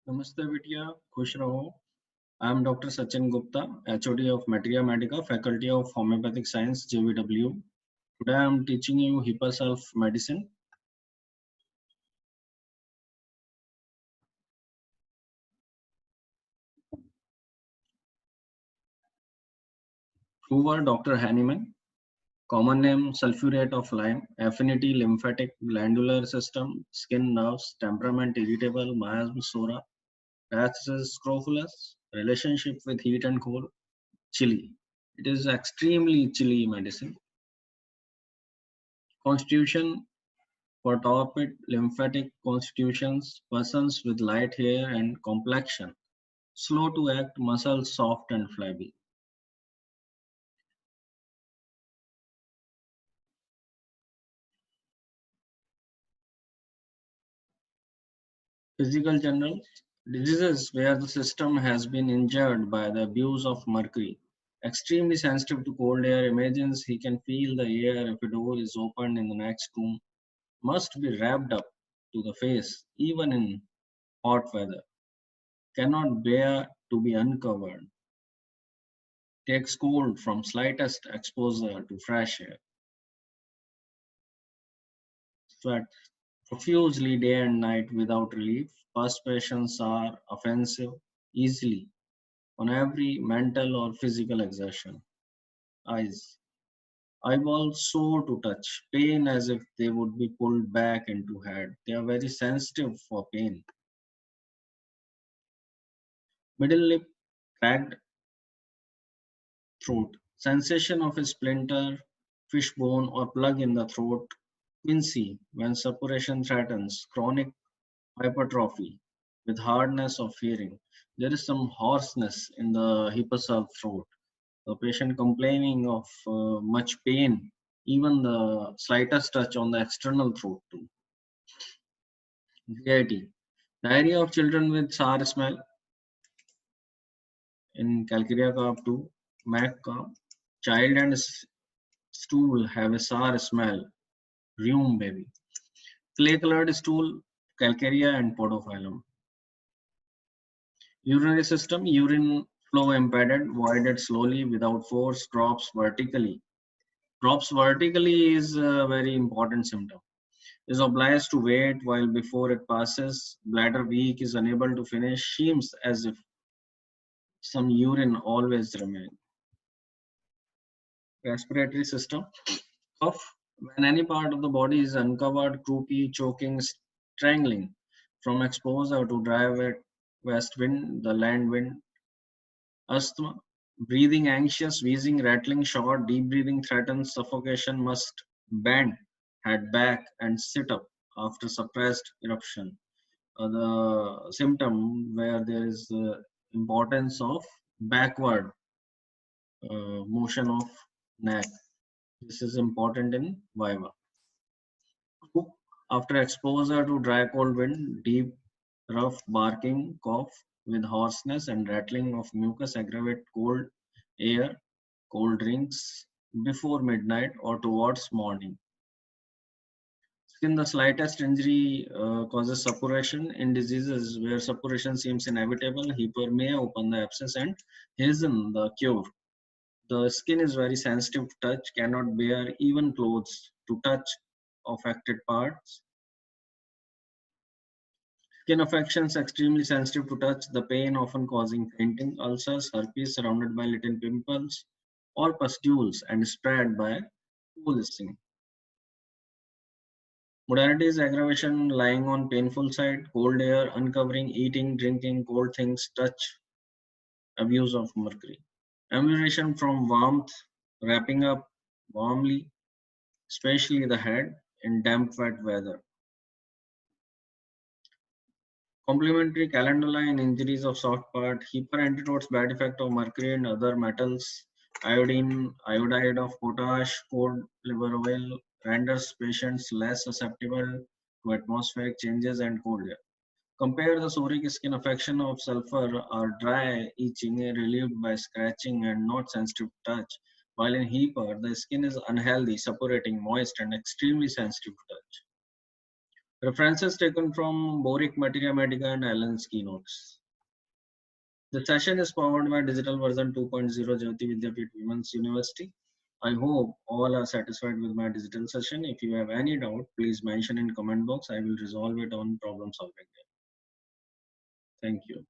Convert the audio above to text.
Namaste Vidya, Khush Raho. I am Dr. Sachin Gupta, HOD of Materia Medica, Faculty of Homeopathic Science, JVW. Today I am teaching you HIPAA Self Medicine. Who were Dr. Hahnemann? Common name sulfurate of lime, affinity lymphatic glandular system, skin nerves, temperament irritable, miasm sora, diathesis scrofulous, relationship with heat and cold, chilly. It is extremely chilly medicine. Constitution for torpid lymphatic constitutions, persons with light hair and complexion, slow to act, muscles soft and flabby. Physical general diseases where the system has been injured by the abuse of mercury. Extremely sensitive to cold air, imagines he can feel the air if a door is opened in the next room. Must be wrapped up to the face, even in hot weather. Cannot bear to be uncovered. Takes cold from slightest exposure to fresh air. Sweat profusely day and night without relief. Perspirations are offensive easily on every mental or physical exertion. Eyes. Eyeballs sore to touch. Pain as if they would be pulled back into head. They are very sensitive for pain. Middle lip cracked, throat. Sensation of a splinter, fishbone or plug in the throat. Quinsy when suppuration threatens. Chronic hypertrophy with hardness of hearing. There is some hoarseness in the hypocell throat. The patient complaining of much pain, even the slightest touch on the external throat too. GIT. Diarrhea of children with sour smell in Calcarea carb 2, MAC carb. Child and stool have a sour smell, rheum baby. Clay colored stool, Calcarea and Podophyllum. Urinary system, urine flow impeded, voided slowly without force, drops vertically. Drops vertically is a very important symptom. Is obliged to wait while before it passes. Bladder weak, is unable to finish, seems as if some urine always remain. Respiratory system, cough, when any part of the body is uncovered, croupy, choking, strangling. From exposure to dry west wind, the land wind. Asthma, breathing anxious, wheezing, rattling, short, deep breathing threatens suffocation, must bend head back and sit up after suppressed eruption. The symptom where there is importance of backward motion of neck. This is important in Viva. After exposure to dry cold wind, deep rough barking, cough with hoarseness and rattling of mucus aggravate cold air, cold drinks before midnight or towards morning. Skin, the slightest injury causes suppuration. In diseases where suppuration seems inevitable, Heper may open the abscess and hasten the cure. The skin is very sensitive to touch, cannot bear even clothes to touch affected parts. Skin affections extremely sensitive to touch, the pain often causing fainting, ulcers, herpes surrounded by little pimples or pustules and spread by pooling. Modalities aggravation lying on painful side, cold air, uncovering, eating, drinking, cold things, touch, abuse of mercury. Amelioration from warmth, wrapping up warmly, especially the head in damp wet weather. Complementary calendula in injuries of soft part, Heper antidotes bad effect of mercury and other metals, iodine, iodide of potash, cod liver oil renders patients less susceptible to atmospheric changes and cold air. Compare the psoriatic skin affection of sulfur are dry, itching, relieved by scratching and not sensitive to touch, while in Heper the skin is unhealthy, suppurating, moist and extremely sensitive to touch. References taken from Boric, Materia Medica, and Allen's keynotes. The session is powered by digital version 2.0 Jyoti Vidyapeeth Women's University. I hope all are satisfied with my digital session. If you have any doubt, please mention in comment box. I will resolve it on problem solving day. Thank you.